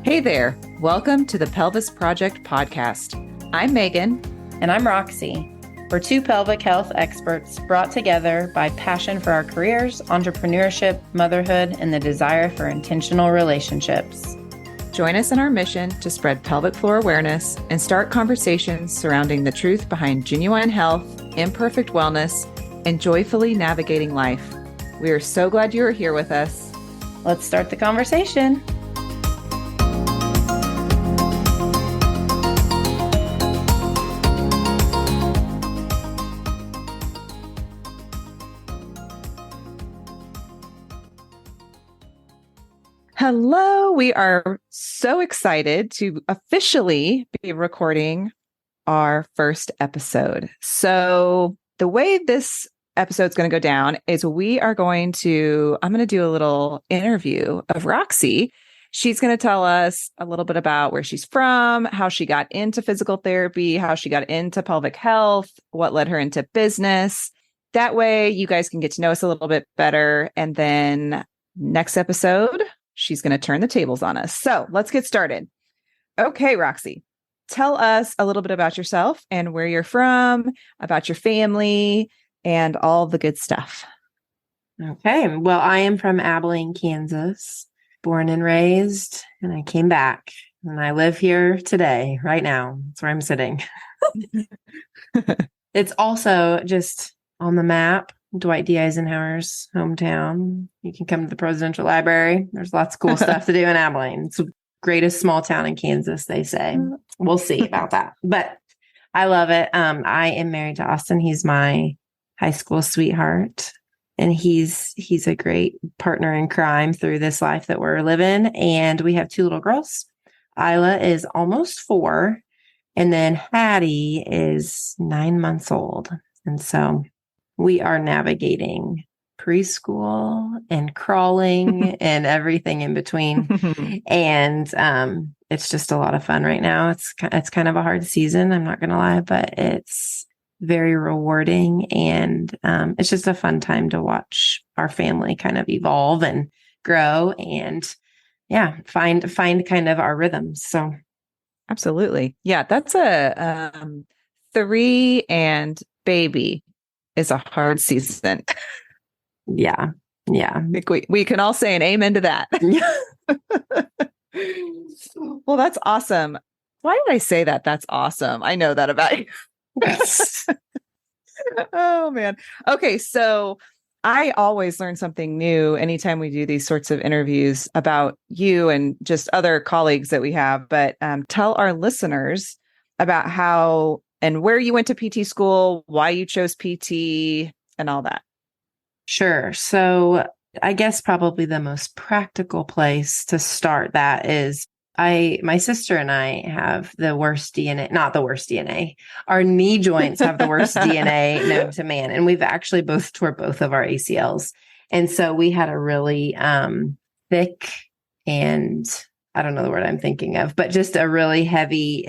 Hey there. Welcome to the Pelvis Project podcast. I'm Megan. And I'm Roxi. We're two pelvic health experts brought together by passion for our careers, entrepreneurship, motherhood, and the desire for intentional relationships. Join us in our mission to spread pelvic floor awareness and start conversations surrounding the truth behind genuine health, imperfect wellness, and joyfully navigating life. We are so glad you are here with us. Let's start the conversation. Hello. We are so excited to officially be recording our first episode. So the way this episode is going to go down is I'm going to do a little interview of Roxi. She's going to tell us a little bit about where she's from, how she got into physical therapy, how she got into pelvic health, what led her into business. That way you guys can get to know us a little bit better. And then next episode, she's going to turn the tables on us. So let's get started. Okay, Roxi, tell us a little bit about yourself and where you're from, about your family, and all the good stuff. Okay. Well, I am from Abilene, Kansas, born and raised, and I came back and I live here today, right now. That's where I'm sitting. It's also just on the map. Dwight D. Eisenhower's hometown. You can come to the Presidential Library. There's lots of cool stuff to do in Abilene. It's the greatest small town in Kansas, they say. We'll see about that. But I love it. I am married to Austin. He's my high school sweetheart. And he's a great partner in crime through this life that we're living. And we have two little girls. Isla is almost 4. And then Hattie is 9 months old. And so we are navigating preschool and crawling and everything in between. And it's just a lot of fun right now. It's kind of a hard season, I'm not going to lie, but it's very rewarding. And it's just a fun time to watch our family kind of evolve and grow and find kind of our rhythms. So absolutely. Yeah, that's a 3 and baby is a hard season. Yeah. I think we can all say an amen to that. Well, that's awesome. Why did I say that? That's awesome. I know that about you. Oh, man. Okay. So I always learn something new anytime we do these sorts of interviews about you and just other colleagues that we have. But tell our listeners about how and where you went to PT school, why you chose PT, and all that. Sure. So I guess probably the most practical place to start that is my sister and I have the worst DNA, not the worst DNA. Our knee joints have the worst DNA known to man. And we've actually both tore both of our ACLs. And so we had a really thick and I don't know the word I'm thinking of, but just a really heavy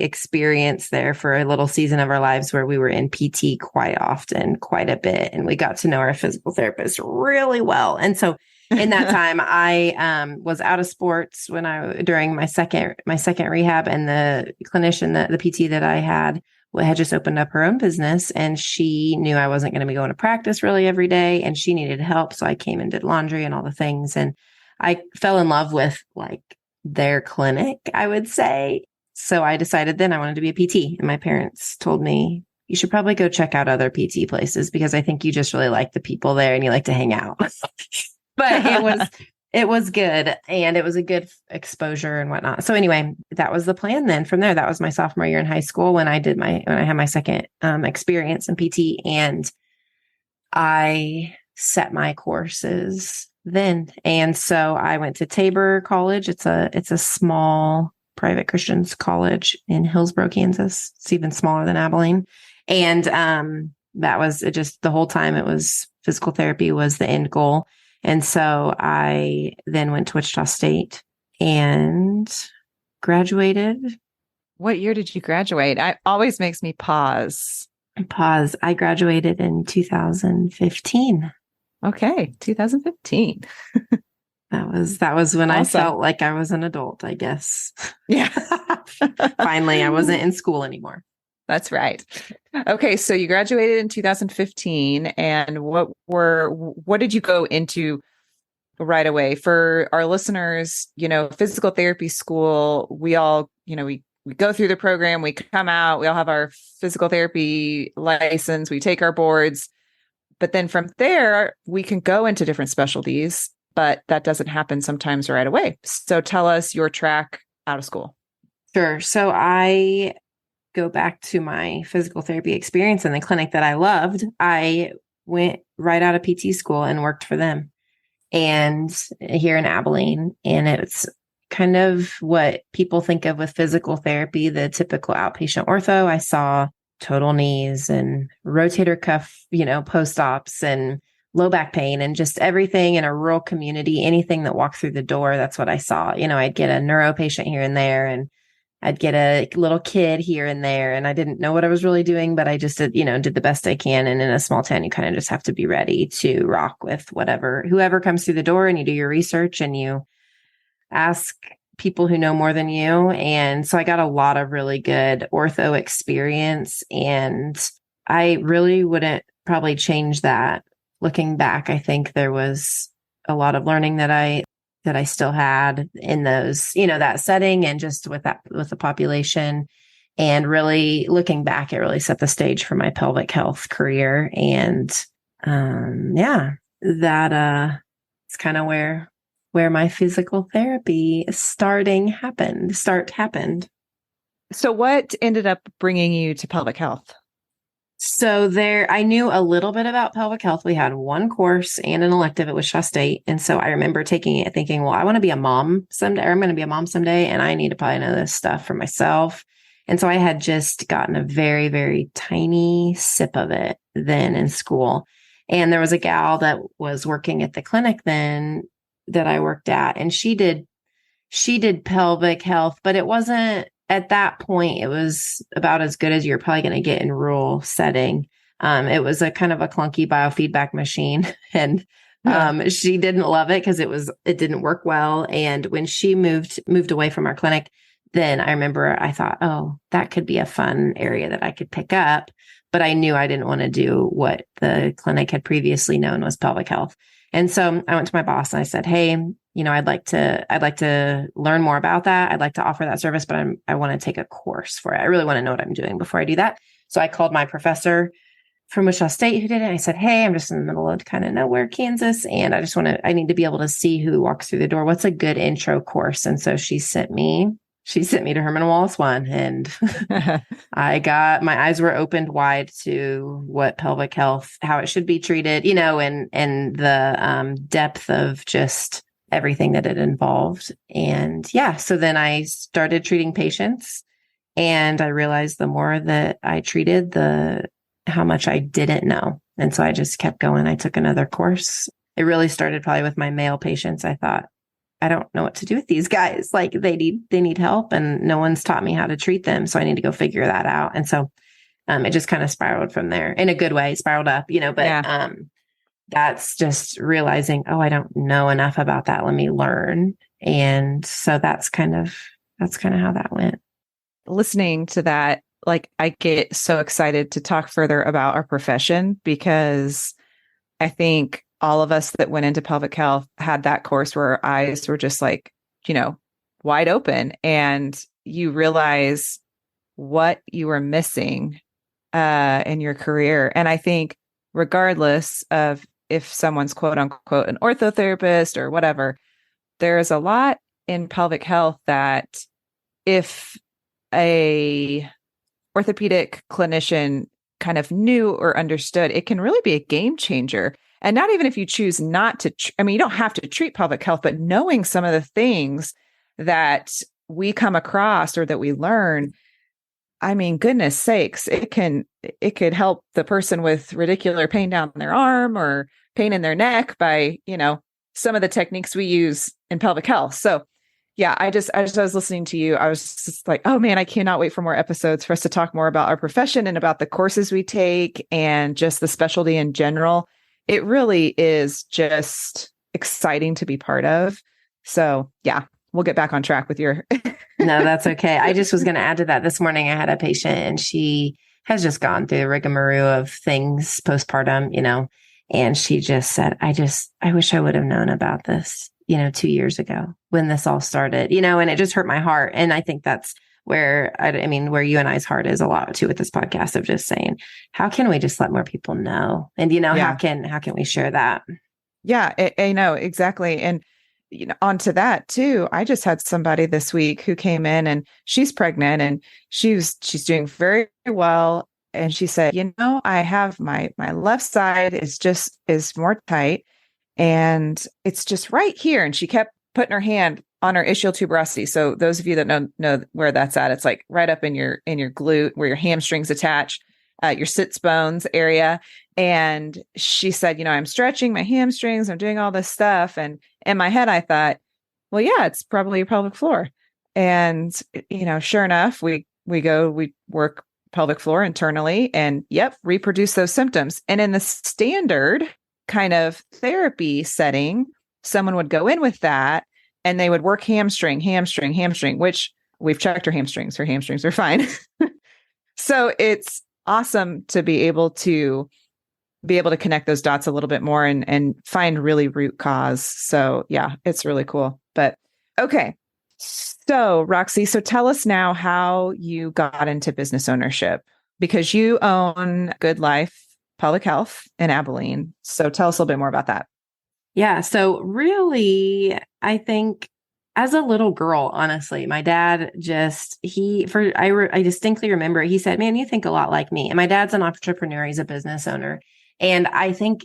experience there for a little season of our lives where we were in PT quite often, quite a bit. And we got to know our physical therapist really well. And so in that time, I was out of sports during my second rehab, and the clinician, the PT that I had just opened up her own business, and she knew I wasn't going to be going to practice really every day, and she needed help. So I came and did laundry and all the things. And I fell in love with their clinic, I would say. So I decided then I wanted to be a PT. And my parents told me, you should probably go check out other PT places because I think you just really like the people there and you like to hang out. But it was good. And it was a good exposure and whatnot. So anyway, that was the plan then. From there, that was my sophomore year in high school when I had my second experience in PT. And I set my courses then. And so I went to Tabor College. It's a small private Christian's college in Hillsborough, Kansas. It's even smaller than Abilene. And that was just the whole time it was physical therapy was the end goal. And so I then went to Wichita State and graduated. What year did you graduate? It always makes me pause. I graduated in 2015. Okay, 2015. That was when I Awesome. felt like I was an adult, I guess. Yeah. Finally, I wasn't in school anymore. That's right. Okay, so you graduated in 2015, and what did you go into right away? For our listeners, physical therapy school, we all, we go through the program, we come out, we all have our physical therapy license, we take our boards, but then from there, we can go into different specialties, but that doesn't happen sometimes right away. So tell us your track out of school. Sure. So I go back to my physical therapy experience in the clinic that I loved. I went right out of PT school and worked for them and here in Abilene. And it's kind of what people think of with physical therapy, the typical outpatient ortho. I saw total knees and rotator cuff, post-ops and low back pain and just everything in a rural community, anything that walked through the door. That's what I saw. I'd get a neuro patient here and there, and I'd get a little kid here and there, and I didn't know what I was really doing, but I just did the best I can. And in a small town, you kind of just have to be ready to rock with whoever comes through the door, and you do your research and you ask people who know more than you. And so I got a lot of really good ortho experience, and I really wouldn't probably change that. Looking back, I think there was a lot of learning that I still had in those, that setting and just with the population. And really looking back, it really set the stage for my pelvic health career. And that it's kind of where my physical therapy start happened. So what ended up bringing you to pelvic health? So I knew a little bit about pelvic health. We had one course and an elective. It was Shaw State. And so I remember taking it thinking, well, I want to be a mom someday, or I'm going to be a mom someday, and I need to probably know this stuff for myself. And so I had just gotten a very, very tiny sip of it then in school. And there was a gal that was working at the clinic then that I worked at, and she did pelvic health, but it wasn't, at that point, it was about as good as you're probably going to get in rural setting. It was a kind of a clunky biofeedback machine, and she didn't love it because it didn't work well. And when she moved away from our clinic, then I remember I thought, oh, that could be a fun area that I could pick up. But I knew I didn't want to do what the clinic had previously known was pelvic health. And so I went to my boss and I said, hey, I'd like to learn more about that. I'd like to offer that service, but I want to take a course for it. I really want to know what I'm doing before I do that. So I called my professor from Wichita State who did it. I said, hey, I'm just in the middle of kind of nowhere, Kansas. And I need to be able to see who walks through the door. What's a good intro course? And so she sent me to Herman Wallace 1, and my eyes were opened wide to what pelvic health, how it should be treated, and the depth of just everything that it involved. And so then I started treating patients, and I realized the more that I treated, how much I didn't know. And so I just kept going. I took another course. It really started probably with my male patients. I thought, I don't know what to do with these guys. Like they need help, and no one's taught me how to treat them. So I need to go figure that out. And so it just kind of spiraled from there in a good way, spiraled up, but that's just realizing, oh, I don't know enough about that. Let me learn. And so that's kind of how that went. Listening to that, like I get so excited to talk further about our profession, because I think all of us that went into pelvic health had that course where our eyes were just like, wide open, and you realize what you were missing in your career. And I think regardless of if someone's quote unquote an orthotherapist or whatever, there's a lot in pelvic health that if a orthopedic clinician kind of knew or understood, it can really be a game changer. And not even if you choose not to, you don't have to treat pelvic health, but knowing some of the things that we come across or that we learn, goodness sakes, it could help the person with radicular pain down their arm or pain in their neck by, some of the techniques we use in pelvic health. So yeah, I was listening to you. I was just like, oh man, I cannot wait for more episodes for us to talk more about our profession and about the courses we take and just the specialty in general. It really is just exciting to be part of. So yeah, we'll get back on track with your. No, that's okay. I just was going to add to that. This morning I had a patient and she has just gone through the rigmarole of things postpartum, and she just said, I wish I would have known about this, 2 years ago when this all started, and it just hurt my heart. And I think that's where, where you and I's heart is a lot too with this podcast of just saying, how can we just let more people know? And, how can we share that? Yeah, I know exactly. And onto that too, I just had somebody this week who came in and she's pregnant and she's doing very well. And she said, I have my left side is more tight and it's just right here. And she kept putting her hand on her ischial tuberosity. So those of you that know where that's at, it's like right up in your glute where your hamstrings attach, your sits bones area. And she said, I'm stretching my hamstrings, I'm doing all this stuff. And in my head, I thought, well, yeah, it's probably your pelvic floor. And, sure enough, we work pelvic floor internally and reproduce those symptoms. And in the standard kind of therapy setting, someone would go in with that and they would work hamstring, which we've checked her hamstrings. Her hamstrings are fine. So it's awesome to be able to connect those dots a little bit more and find really root cause. So yeah, it's really cool. But okay. So Roxi, so tell us now how you got into business ownership, because you own GoodLife Pelvic Health in Abilene. So tell us a little bit more about that. Yeah. So really, I think as a little girl, honestly, my dad I distinctly remember he said, man, you think a lot like me. And my dad's an entrepreneur. He's a business owner. And I think,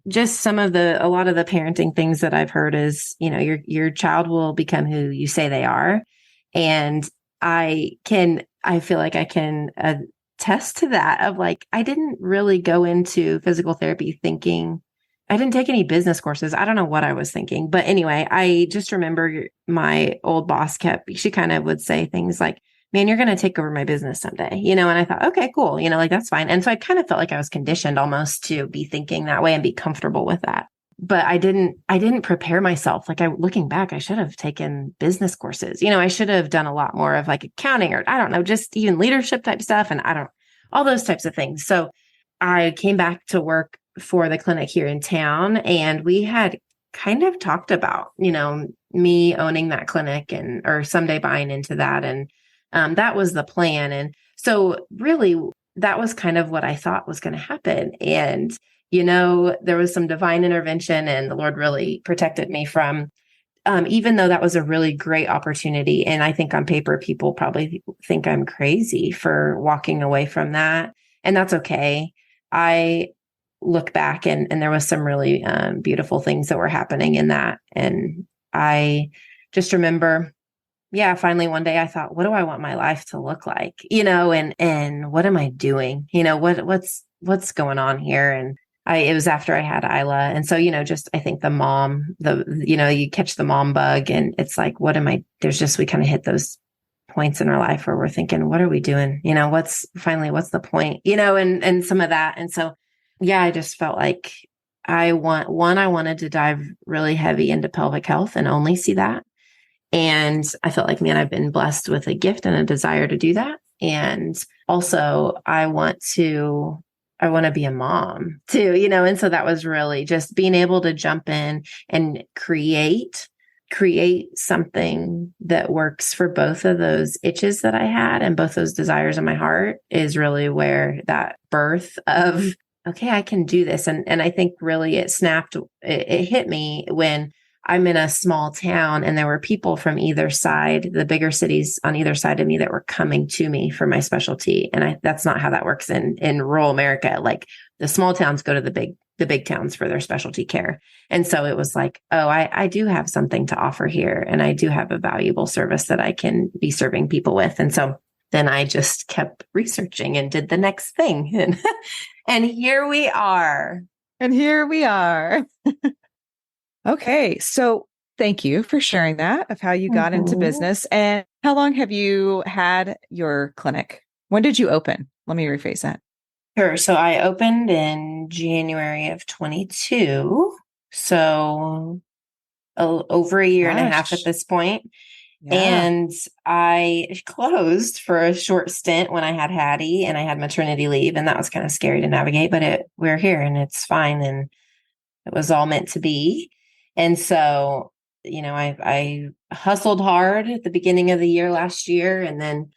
just a lot of the parenting things that I've heard is, your child will become who you say they are. And I feel like I can attest to that of like, I didn't really go into physical therapy thinking, I didn't take any business courses. I don't know what I was thinking, but anyway, I just remember my old boss she kind of would say things like, man, you're going to take over my business someday, and I thought, okay, cool. Like, that's fine. And so I kind of felt like I was conditioned almost to be thinking that way and be comfortable with that. But I didn't prepare myself. Like looking back, I should have taken business courses. I should have done a lot more of like accounting or I don't know, just even leadership type stuff. And all those types of things. So I came back to work for the clinic here in town. And we had kind of talked about, me owning that clinic or someday buying into that. And that was the plan. And so really that was kind of what I thought was going to happen. And, there was some divine intervention and the Lord really protected me from, even though that was a really great opportunity. And I think on paper, people probably think I'm crazy for walking away from that. And that's okay. I look back and there was some really beautiful things that were happening in that. And I just remember, finally one day I thought, what do I want my life to look like? And what am I doing? What's going on here? And it was after I had Isla. And so, just, I think you catch the mom bug and it's like, we kind of hit those points in our life where we're thinking, what are we doing? What's the point, and some of that. And so, I just felt like I wanted to dive really heavy into pelvic health and only see that. And I felt like, man, I've been blessed with a gift and a desire to do that. And also I want to be a mom too, and so that was really just being able to jump in and create something that works for both of those itches that I had and both those desires in my heart is really where that birth of, okay, I can do this. And I think really it hit me when I'm in a small town and there were people from either side, the bigger cities on either side of me that were coming to me for my specialty. And that's not how that works in rural America. Like the small towns go to the big towns for their specialty care. And so it was like, oh, I do have something to offer here. And I do have a valuable service that I can be serving people with. And so then I just kept researching and did the next thing. And here we are. Okay. So thank you for sharing that of how you got into business. And how long have you had your clinic? When did you open? Let me rephrase that. Sure. So I opened in January of 22. So over a year and a half at Gosh. this point. Yeah. And I closed for a short stint when I had Hattie and I had maternity leave. And that was kind of scary to navigate, but we're here and it's fine. And it was all meant to be. And so, I hustled hard at the beginning of the year last year. And then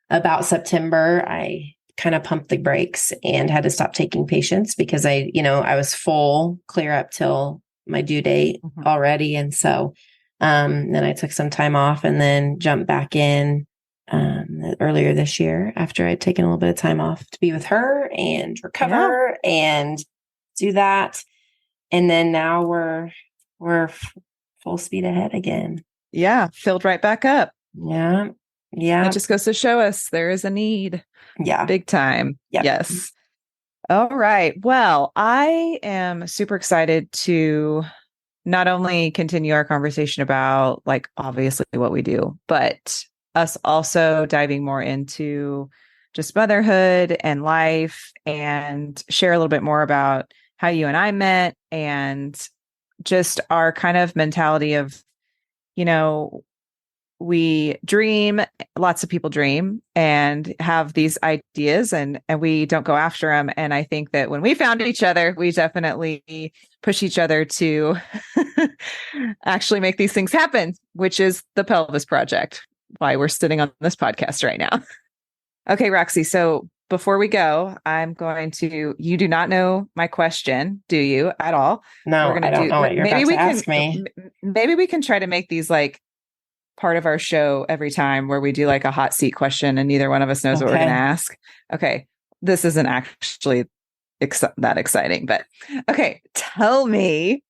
about September, I kind of pumped the brakes and had to stop taking patients because I was full clear up till my due date Mhm. already. And so, then I took some time off and then jumped back in, earlier this year after I'd taken a little bit of time off to be with her and Yeah. recover and do that. And then now we're full speed ahead again. Yeah. Filled right back up. Yeah. That Yeah. just goes to show us there is a need. Yeah. Big time. Yep. Yes. All right. Well, I am super excited to not only continue our conversation about, like, obviously what we do, but us also diving more into just motherhood and life and share a little bit more about how you and I met and just our kind of mentality of, you know, we dream, lots of people dream and have these ideas and we don't go after them. And I think that when we found each other, we definitely push each other to actually make these things happen, which is the Pelvis Project, why we're sitting on this podcast right now. Okay, Roxy. So before we go, you do not know my question, do you, at all? No, I don't know what you're about to ask me. Maybe we can try to make these like part of our show every time where we do like a hot seat question and neither one of us knows what we're going to Okay. ask. Okay. This isn't actually that exciting, but okay. Tell me,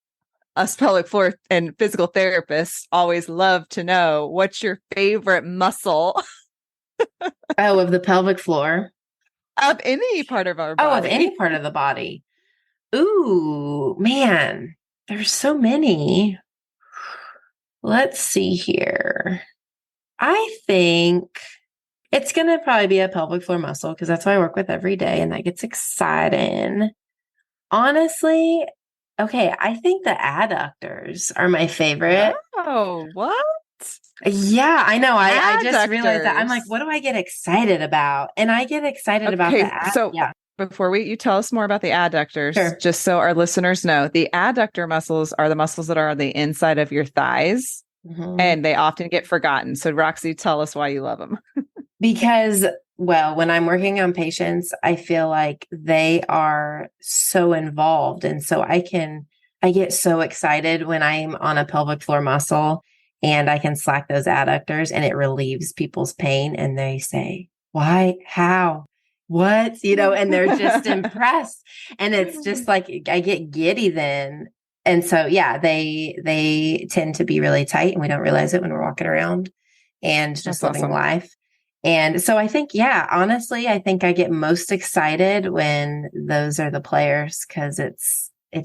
us pelvic floor and physical therapists always love to know what's your favorite muscle Oh, of the pelvic floor. of any part of our Oh, of body. any part of the body. Ooh, man, there's so many. Let's see here. I think it's going to probably be a pelvic floor muscle because that's what I work with every day and that gets exciting. Honestly, okay, I think the adductors are my favorite. Oh, what? Yeah, I know. I just realized that. I'm like, Adductors. what do I get excited about? And I get excited about the Okay, ad. so Yeah, before you tell us more about the adductors, sure. just so our listeners know, the adductor muscles are the muscles that are on the inside of your thighs, Mhm. and they often get forgotten. So, Roxy, tell us why you love them. Because, well, when I'm working on patients, I feel like they are so involved. And so I get so excited when I'm on a pelvic floor muscle and I can slack those adductors and it relieves people's pain. And they say, why, how, what, and they're just impressed. And it's just like, I get giddy then. And so, yeah, they tend to be really tight and we don't realize it when we're walking around and just That's living awesome. life. And so I think, yeah, honestly, I think I get most excited when those are the players because it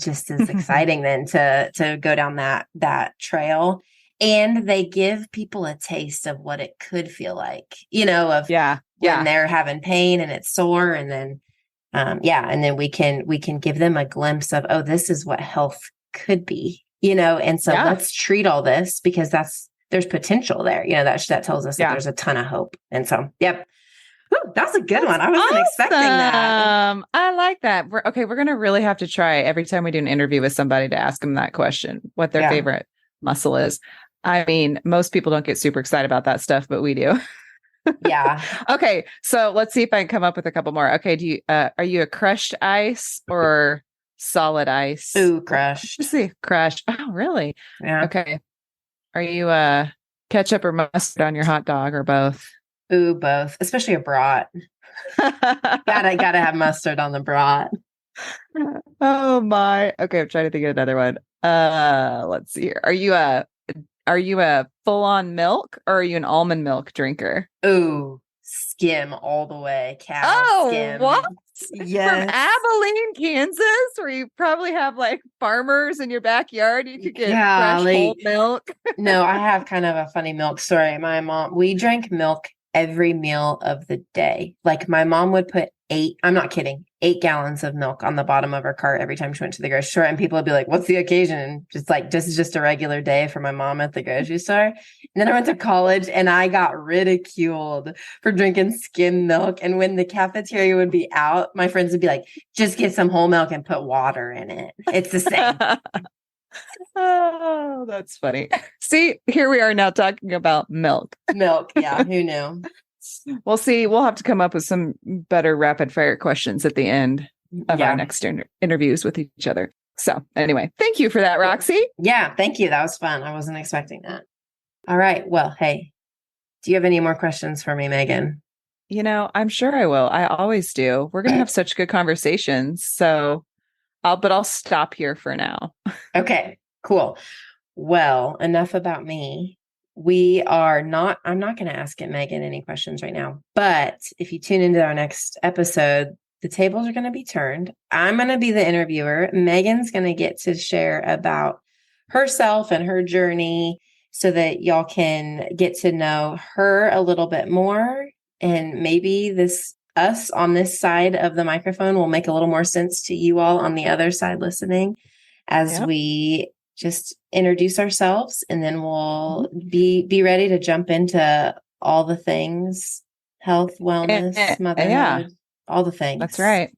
just is exciting then to go down that trail. And they give people a taste of what it could feel like, of Yeah. when Yeah. they're having pain and it's sore. And then and then we can give them a glimpse of, oh, this is what health could be, and so Yeah. let's treat all this because there's potential there, that tells us that Yeah. there's a ton of hope. And so, yep. Ooh, that's a good That's one. I wasn't expecting that. I like that. We're going to really have to try every time we do an interview with somebody to ask them that question, what their Yeah. favorite muscle is. I mean, most people don't get super excited about that stuff, but we do. Yeah. Okay, so let's see if I can come up with a couple more. Okay, are you a crushed ice or solid ice? Ooh, crushed. Let's see, crushed. Oh, really? Yeah. Okay. Are you ketchup or mustard on your hot dog or both? Ooh, both, especially a brat. Gotta have mustard on the brat. Oh my. Okay, I'm trying to think of another one. Let's see here. Are you a full-on milk or are you an almond milk drinker? Ooh, skim all the way. Cow skim. What? From Yes. Abilene, Kansas, where you probably have like farmers in your backyard. You could get fresh whole Golly. milk. No, I have kind of a funny milk story. My mom, we drank milk every meal of the day. Like my mom would put I'm not kidding, 8 gallons of milk on the bottom of her cart every time she went to the grocery store. And people would be like, what's the occasion? Just like, this is just a regular day for my mom at the grocery store. And then I went to college and I got ridiculed for drinking skim milk. And when the cafeteria would be out, my friends would be like, just get some whole milk and put water in it. It's the same. Oh, that's funny. See, here we are now talking about milk. Milk. Yeah. Who knew? We'll see. We'll have to come up with some better rapid fire questions at the end of our next interviews with each other. So anyway, thank you for that, Roxy. Yeah. Thank you. That was fun. I wasn't expecting that. All right. Well, hey, do you have any more questions for me, Megan? I'm sure I will. I always do. We're going to have such good conversations. So I'll stop here for now. Okay, cool. Well, enough about me. I'm not going to ask Megan any questions right now, but if you tune into our next episode, the tables are going to be turned. I'm going to be the interviewer. Megan's going to get to share about herself and her journey so that y'all can get to know her a little bit more. And maybe us on this side of the microphone will make a little more sense to you all on the other side listening as we just introduce ourselves, and then we'll be ready to jump into all the things, health, wellness, motherhood, all the things. That's right.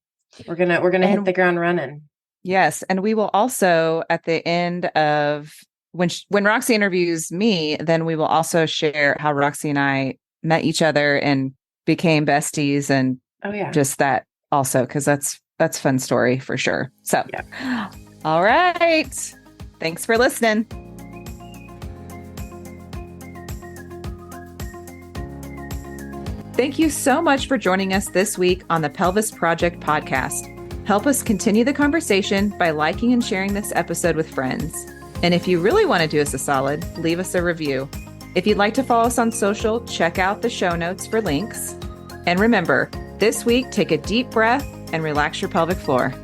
We're gonna hit the ground running. Yes, and we will also at the end of when Roxy interviews me, then we will also share how Roxy and I met each other and became besties, and just that also, because that's a fun story for sure. So, all right. Thanks for listening. Thank you so much for joining us this week on the Pelvis Project podcast. Help us continue the conversation by liking and sharing this episode with friends. And if you really want to do us a solid, leave us a review. If you'd like to follow us on social, check out the show notes for links. And remember, this week, take a deep breath and relax your pelvic floor.